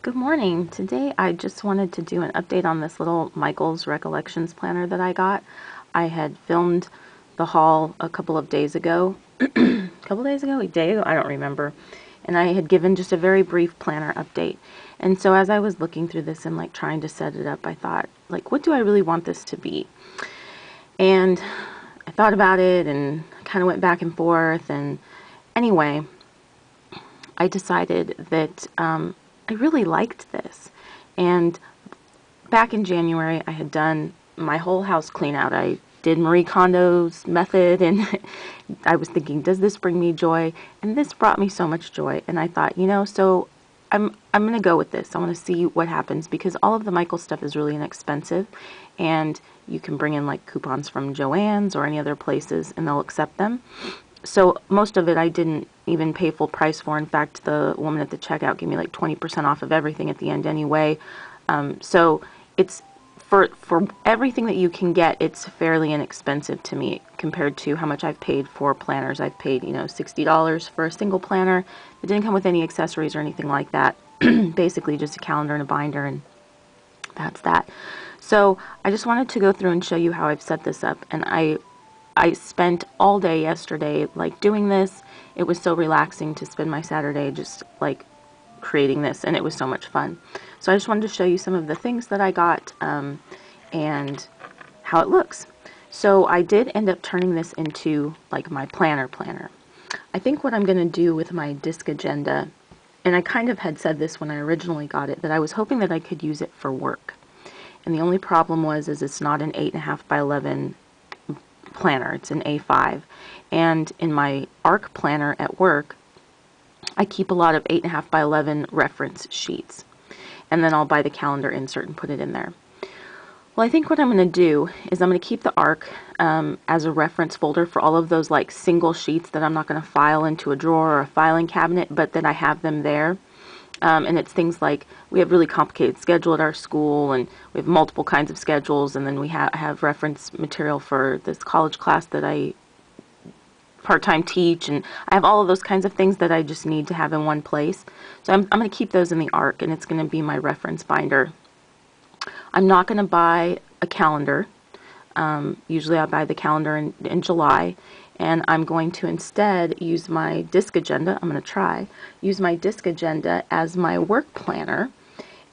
Good morning. Today I just wanted to do an update on this little Michael's Recollections planner that I got. I had filmed the haul a couple of days ago, a day ago, I don't remember, and I had given just a very brief planner update. And so as I was looking through this and like trying to set it up, I thought, like, what do I really want this to be? And I thought about it and kind of went back and forth, and anyway, I decided that I really liked this. And back in January, I had done my whole house clean out. I did Marie Kondo's method, and I was thinking, does this bring me joy? And this brought me so much joy. And I thought, so I'm going to go with this. I want to see what happens, because all of the Michael stuff is really inexpensive, and you can bring in like coupons from Joann's or any other places, and they'll accept them. So most of it I didn't even pay full price for. In fact, the woman at the checkout gave me like 20% off of everything at the end anyway. So it's for everything that you can get, it's fairly inexpensive to me compared to how much I've paid for planners. I've paid, $60 for a single planner. It didn't come with any accessories or anything like that. Basically just a calendar and a binder, and that's that. So I just wanted to go through and show you how I've set this up, and I spent all day yesterday like doing this. It was so relaxing to spend my Saturday just like creating this, and it was so much fun. So I just wanted to show you some of the things that I got and how it looks. So I did end up turning this into like my planner. I think what I'm going to do with my disc agenda, and I kind of had said this when I originally got it, that I was hoping that I could use it for work. And the only problem is it's not an 8.5 by 11 planner, it's an A5, and in my ARC planner at work I keep a lot of 8.5 by 11 reference sheets, and then I'll buy the calendar insert and put it in there. Well, I think what I'm going to do is I'm going to keep the ARC as a reference folder for all of those like single sheets that I'm not going to file into a drawer or a filing cabinet, but that I have them there. And it's things like, we have really complicated schedule at our school, and we have multiple kinds of schedules, and then we have reference material for this college class that I part-time teach, and I have all of those kinds of things that I just need to have in one place. So I'm going to keep those in the ARC, and it's going to be my reference binder. I'm not going to buy a calendar. Usually I buy the calendar in July. And I'm going to instead use my disc agenda. I'm going to use my disc agenda as my work planner,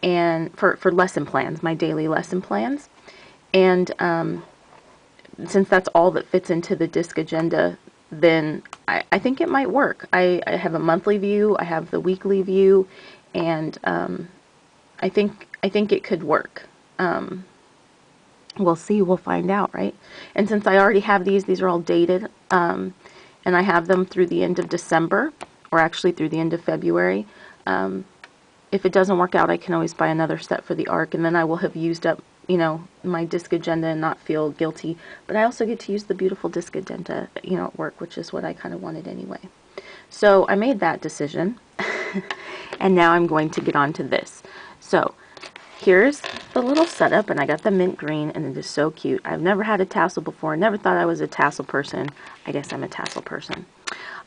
and for lesson plans, my daily lesson plans. And since that's all that fits into the disc agenda, then I think it might work. I have a monthly view, I have the weekly view, and I think it could work. We'll see, we'll find out, right? And since I already have these are all dated, and I have them through the end of December, or actually through the end of February. If it doesn't work out, I can always buy another set for the ARC, and then I will have used up, my disc agenda and not feel guilty. But I also get to use the beautiful disc agenda, at work, which is what I kind of wanted anyway. So I made that decision, and now I'm going to get on to this. So here's the little setup, and I got the mint green, and it is so cute. I've never had a tassel before. Never thought I was a tassel person. I guess I'm a tassel person.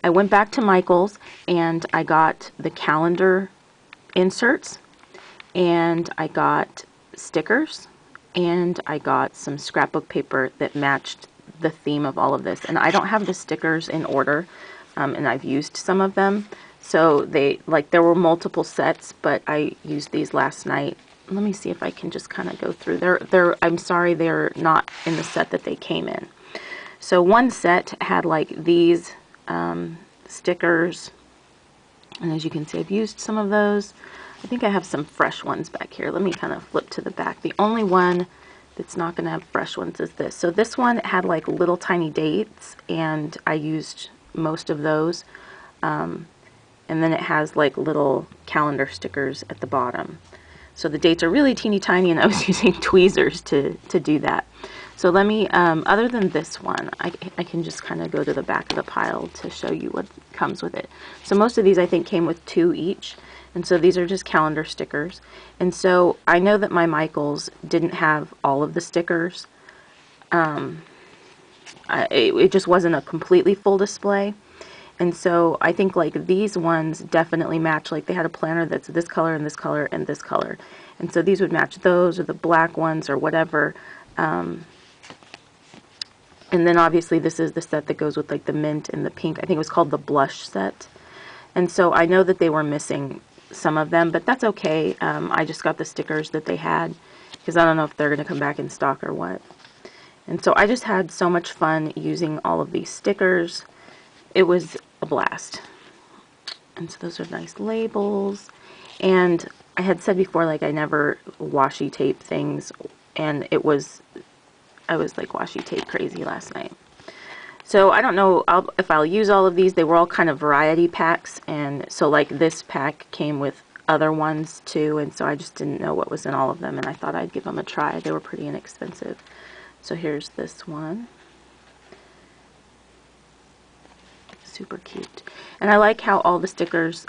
I went back to Michael's, and I got the calendar inserts, and I got stickers, and I got some scrapbook paper that matched the theme of all of this. And I don't have the stickers in order, and I've used some of them. So there were multiple sets, but I used these last night. Let me see if I can just kind of go through. I'm sorry, they're not in the set that they came in. So one set had like these stickers, and as you can see, I've used some of those. I think I have some fresh ones back here. Let me kind of flip to the back. The only one that's not going to have fresh ones is this. So this one had like little tiny dates, and I used most of those. And then it has like little calendar stickers at the bottom. So the dates are really teeny tiny, and I was using tweezers to do that. So let me, other than this one, I can just kind of go to the back of the pile to show you what comes with it. So most of these I think came with 2 each, and so these are just calendar stickers. And so I know that my Michaels didn't have all of the stickers. It just wasn't a completely full display. And so I think like these ones definitely match. Like they had a planner that's this color and this color and this color. And so these would match those, or the black ones or whatever. And then obviously this is the set that goes with like the mint and the pink. I think it was called the blush set. And so I know that they were missing some of them, but that's okay. I just got the stickers that they had because I don't know if they're going to come back in stock or what. And so I just had so much fun using all of these stickers. It was a blast. And so those are nice labels. And I had said before, like, I never washi tape things, and I was like washi tape crazy last night. So I don't know if I'll use all of these. They were all kind of variety packs, and so like this pack came with other ones too, and so I just didn't know what was in all of them, and I thought I'd give them a try. They were pretty inexpensive. So here's this one. Super cute. And I like how all the stickers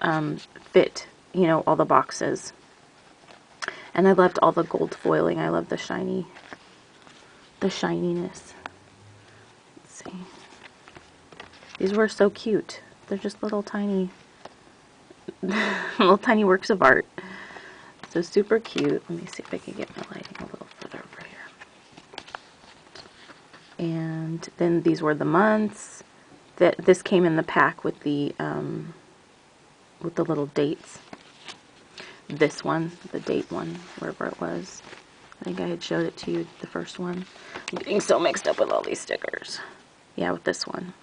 fit, you know, all the boxes. And I loved all the gold foiling. I love the shininess. Let's see. These were so cute. They're just little tiny little tiny works of art. So super cute. Let me see if I can get my lighting a little further over here. And then these were the months. This came in the pack with the little dates. This one, the date one, wherever it was. I think I had showed it to you, the first one. I'm getting so mixed up with all these stickers. Yeah, with this one.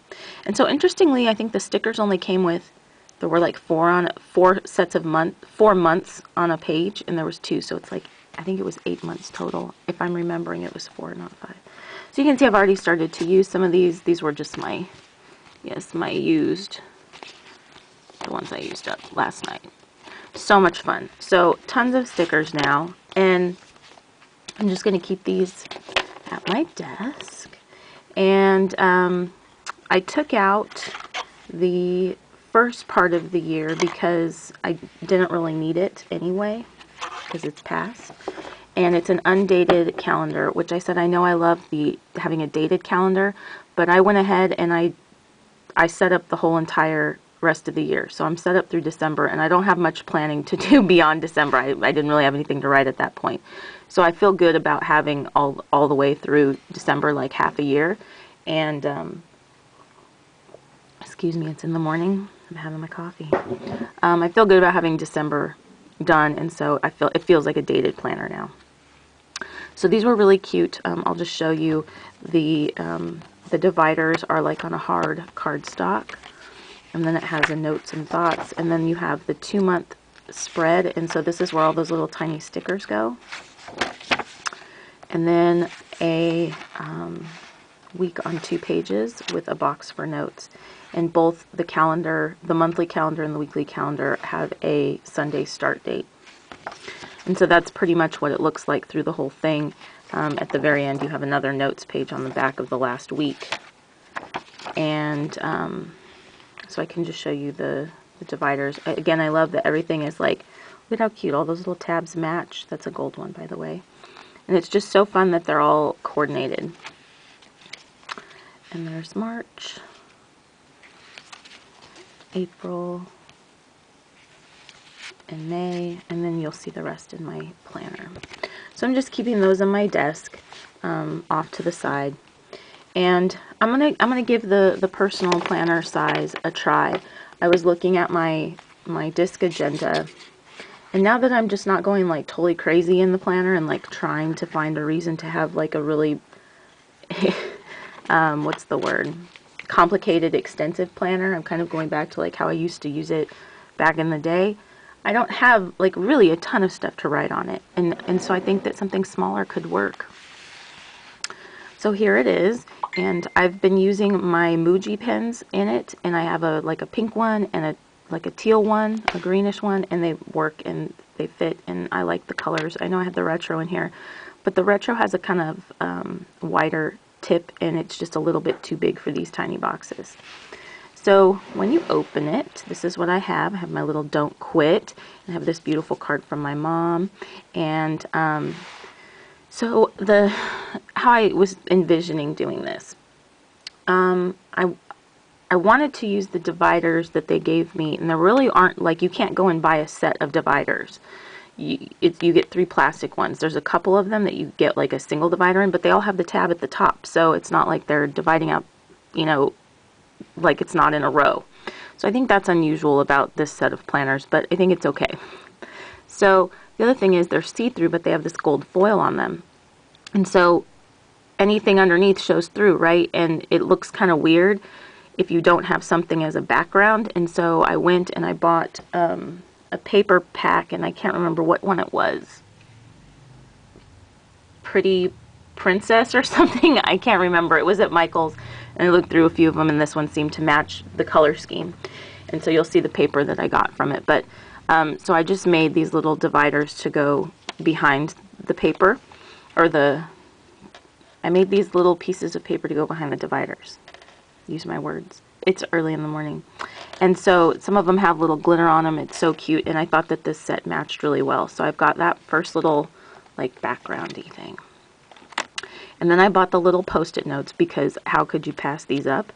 And so interestingly, I think the stickers only came with, there were like 4 months on a page, and there was 2, so it's like, I think it was 8 months total. If I'm remembering, it was 4, not 5. So you can see I've already started to use some of these. These were just my used, the ones I used up last night. So much fun. So tons of stickers now, and I'm just going to keep these at my desk. And I took out the first part of the year because I didn't really need it anyway, because it's past. And it's an undated calendar, which I said I know I love having a dated calendar, but I went ahead and I set up the whole entire rest of the year. So I'm set up through December, and I don't have much planning to do beyond December. I didn't really have anything to write at that point. So I feel good about having all the way through December, like half a year. And, excuse me, it's in the morning. I'm having my coffee. I feel good about having December done, and so it feels like a dated planner now. So these were really cute. I'll just show you the dividers are like on a hard cardstock, and then it has a notes and thoughts, and then you have the 2-month spread, and so this is where all those little tiny stickers go, and then a week on 2 pages with a box for notes. And both the calendar, the monthly calendar and the weekly calendar, have a Sunday start date. And so that's pretty much what it looks like through the whole thing. At the very end, you have another notes page on the back of the last week. And so I can just show you the dividers. Again, I love that everything is like, look how cute. All those little tabs match. That's a gold one, by the way. And it's just so fun that they're all coordinated. And there's March, April, and May, and then you'll see the rest in my planner. So I'm just keeping those on my desk, off to the side. And I'm gonna give the personal planner size a try. I was looking at my disc agenda, and now that I'm just not going like totally crazy in the planner and like trying to find a reason to have like a really what's the word? Complicated, extensive planner. I'm kind of going back to like how I used to use it back in the day. I don't have like really a ton of stuff to write on it, and so I think that something smaller could work. So here it is, and I've been using my Muji pens in it, and I have like a pink one and like a teal one, a greenish one, and they work and they fit, and I like the colors. I know I have the retro in here, but the retro has a kind of wider tip, and it's just a little bit too big for these tiny boxes. So when you open it, this is what I have. I have my little don't quit, and I have this beautiful card from my mom. And so how I was envisioning doing this, I wanted to use the dividers that they gave me, and there really aren't, like, you can't go and buy a set of dividers. You get 3 plastic ones. There's a couple of them that you get like a single divider in, but they all have the tab at the top, so it's not like they're dividing out, you know, like it's not in a row. So I think that's unusual about this set of planners, but I think it's okay. So the other thing is they're see-through, but they have this gold foil on them. And so anything underneath shows through, right? And it looks kind of weird if you don't have something as a background. And so I went and I bought a paper pack, and I can't remember what one it was. Pretty Princess or something. I can't remember. It was at Michael's, and I looked through a few of them, and this one seemed to match the color scheme. And so you'll see the paper that I got from it. But so I just made these little dividers to go behind the paper, or I made these little pieces of paper to go behind the dividers. Use my words. It's early in the morning. And so some of them have little glitter on them. It's so cute, and I thought that this set matched really well. So I've got that first little like backgroundy thing. And then I bought the little post-it notes, because how could you pass these up?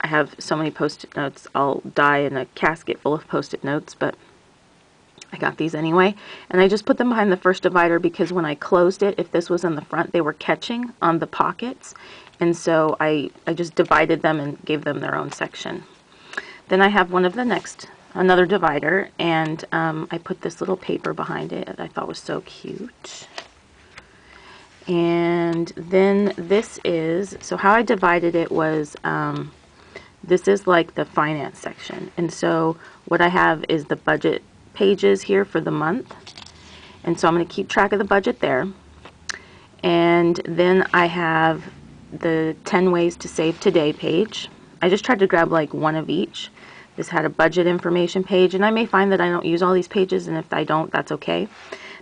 I have so many post-it notes, I'll die in a casket full of post-it notes, but I got these anyway. And I just put them behind the first divider because when I closed it, if this was in the front, they were catching on the pockets. And so I just divided them and gave them their own section. Then I have another divider, and I put this little paper behind it that I thought was so cute. And then this is, so how I divided it was, this is like the finance section. And so what I have is the budget pages here for the month. And so I'm going to keep track of the budget there. And then I have the 10 ways to save today page. I just tried to grab like one of each. This had a budget information page, and I may find that I don't use all these pages, and if I don't, that's okay.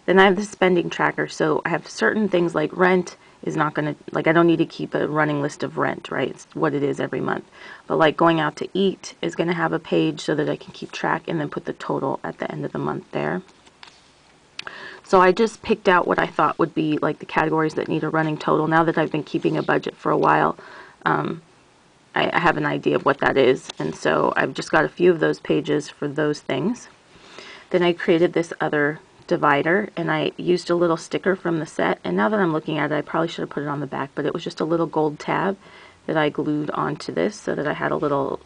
Then I have the spending tracker, so I have certain things like rent is not going to, like I don't need to keep a running list of rent, right? It's what it is every month. But like going out to eat is going to have a page so that I can keep track and then put the total at the end of the month there. So I just picked out what I thought would be like the categories that need a running total. Now that I've been keeping a budget for a while, I have an idea of what that is. And so I've just got a few of those pages for those things. Then I created this other divider, and I used a little sticker from the set. And now that I'm looking at it, I probably should have put it on the back, but it was just a little gold tab that I glued onto this so that I had like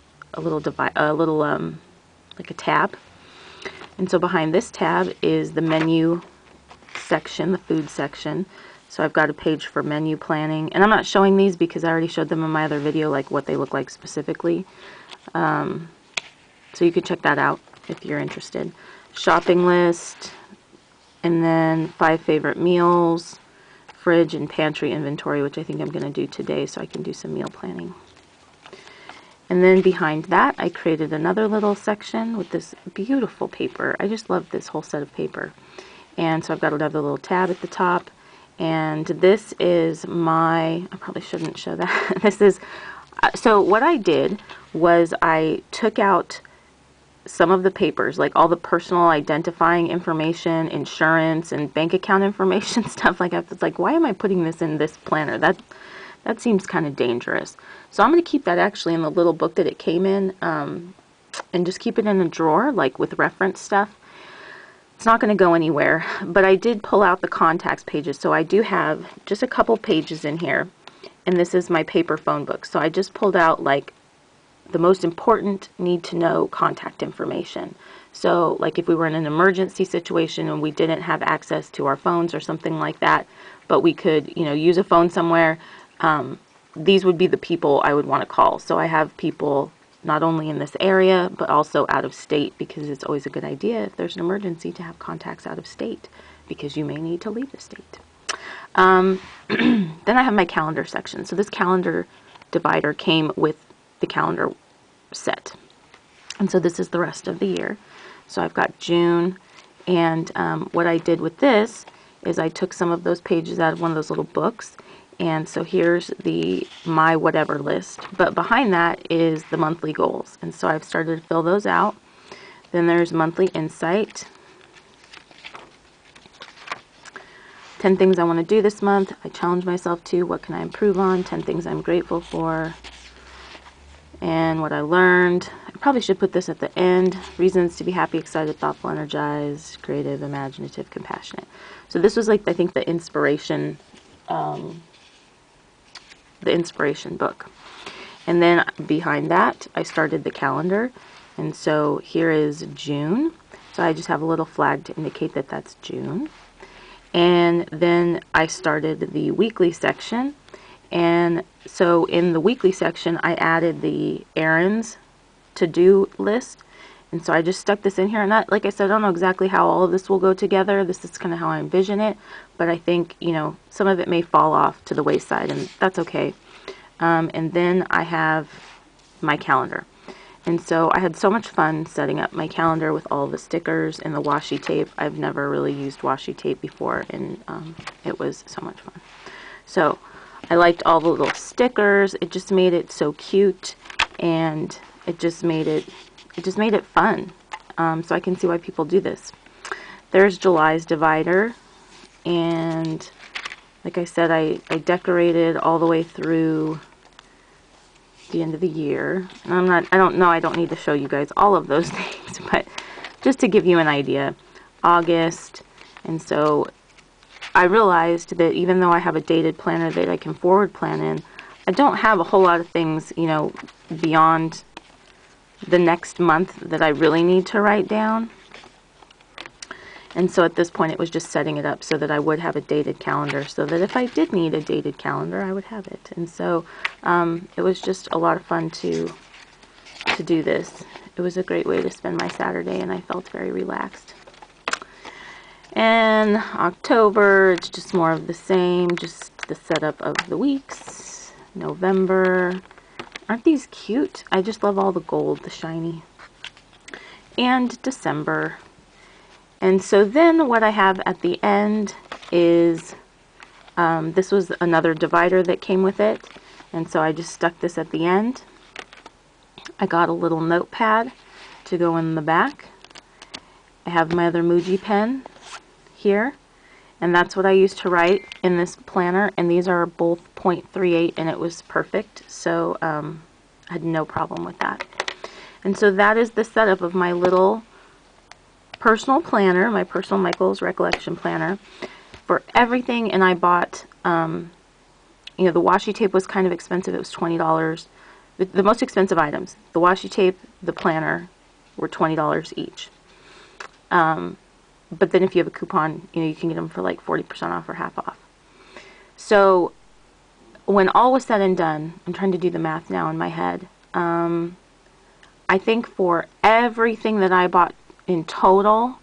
a tab. And so behind this tab is the menu section, the food section. So I've got a page for menu planning, and I'm not showing these because I already showed them in my other video, like what they look like specifically. So you can check that out if you're interested. Shopping list, and then 5 favorite meals, fridge and pantry inventory, which I think I'm going to do today so I can do some meal planning. And then behind that, I created another little section with this beautiful paper. I just love this whole set of paper. And so I've got another little tab at the top. And this is I probably shouldn't show that. This is, so what I did was I took out some of the papers, like all the personal identifying information, insurance, and bank account information, stuff like that. It's like, why am I putting this in this planner? That seems kind of dangerous. So I'm going to keep that actually in the little book that it came in, and just keep it in a drawer, like with reference stuff. It's not going to go anywhere, but I did pull out the contacts pages, so I do have just a couple pages in here, and this is my paper phone book. So I just pulled out like the most important need to know contact information. So like if we were in an emergency situation and we didn't have access to our phones or something like that, but we could, you know, use a phone somewhere, these would be the people I would want to call. So I have people not only in this area, but also out of state, because it's always a good idea if there's an emergency to have contacts out of state, because you may need to leave the state. Then I have my calendar section. So this calendar divider came with the calendar set. And so this is the rest of the year. So I've got June, and what I did with this is I took some of those pages out of one of those little books. And so here's the my whatever list, but behind that is the monthly goals. And so I've started to fill those out. Then there's monthly insight. 10 things I want to do this month. I challenge myself to. What can I improve on? 10 things I'm grateful for. and what I learned. I probably should put this at the end. Reasons to be happy, excited, thoughtful, energized, creative, imaginative, compassionate. So this was like, I think, the inspiration book. And then behind that, I started the calendar. And so here is June. So I just have a little flag to indicate that that's June. And then I started the weekly section. And so in the weekly section, I added the errands to-do list. And so I just stuck this in here. And like I said, I don't know exactly how all of this will go together. This is kind of how I envision it. But I think, you know, some of it may fall off to the wayside, and that's okay. And then I have my calendar. And so I had so much fun setting up my calendar with all the stickers and the washi tape. I've never really used washi tape before, and it was so much fun. So I liked all the little stickers. It just made it so cute, and it just made it fun. So I can see why people do this. There's July's divider, and like I said, I decorated all the way through the end of the year. And I don't need to show you guys all of those things, but just to give you an idea. August, and so I realized that even though I have a dated planner that I can forward plan in, I don't have a whole lot of things, you know, beyond the next month that I really need to write down. And so at this point, it was just setting it up so that I would have a dated calendar, so that if I did need a dated calendar, I would have it. And so it was just a lot of fun to do this. It was a great way to spend my Saturday, and I felt very relaxed. And October, it's just more of the same, just the setup of the weeks. November, aren't these cute? I just love all the gold, the shiny. And December. And so then what I have at the end is, this was another divider that came with it. And so I just stuck this at the end. I got a little notepad to go in the back. I have my other Muji pen here. And that's what I used to write in this planner. And these are both 0.38, and it was perfect. So I had no problem with that. And so that is the setup of my little personal planner, my personal Michael's Recollection planner for everything. And I bought, you know, the washi tape was kind of expensive. It was $20. The most expensive items, the washi tape, the planner, were $20 each. But then if you have a coupon, you know, you can get them for like 40% off or half off. So when all was said and done, I'm trying to do the math now in my head. I think for everything that I bought in total,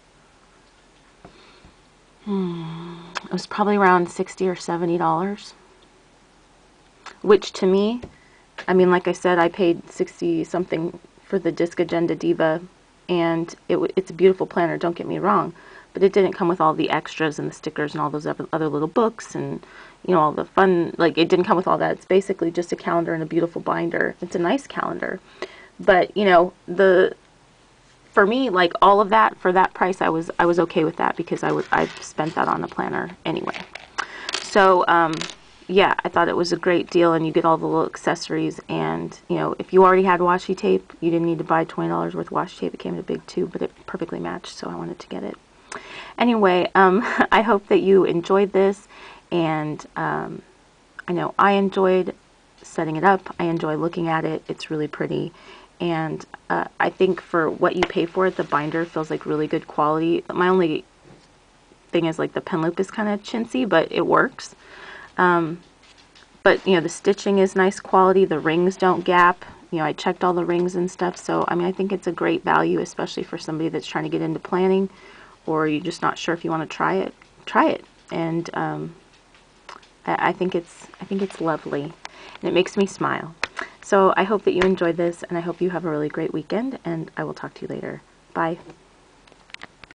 it was probably around $60 or $70, which to me, I mean, like I said, I paid 60 something for the Disc Agenda Diva, and it's a beautiful planner, don't get me wrong, but it didn't come with all the extras and the stickers and all those other little books and, you know, all the fun, like, it didn't come with all that. It's basically just a calendar and a beautiful binder. It's a nice calendar, but, you know, for me, like, all of that for that price, I was okay with that, because I've spent that on the planner anyway. So yeah, I thought it was a great deal, and you get all the little accessories. And you know, if you already had washi tape, you didn't need to buy $20 worth of washi tape. It came in a big tube, but it perfectly matched, so I wanted to get it. Anyway, I hope that you enjoyed this, and I know I enjoyed setting it up. I enjoy looking at it. It's really pretty. And I think for what you pay for it, the binder feels like really good quality. My only thing is, like, the pen loop is kind of chintzy, but it works. But, you know, the stitching is nice quality. The rings don't gap. You know, I checked all the rings and stuff. So, I mean, I think it's a great value, especially for somebody that's trying to get into planning, or you're just not sure if you want to try it. Try it. And I think it's lovely, and it makes me smile. So I hope that you enjoyed this, and I hope you have a really great weekend, and I will talk to you later. Bye.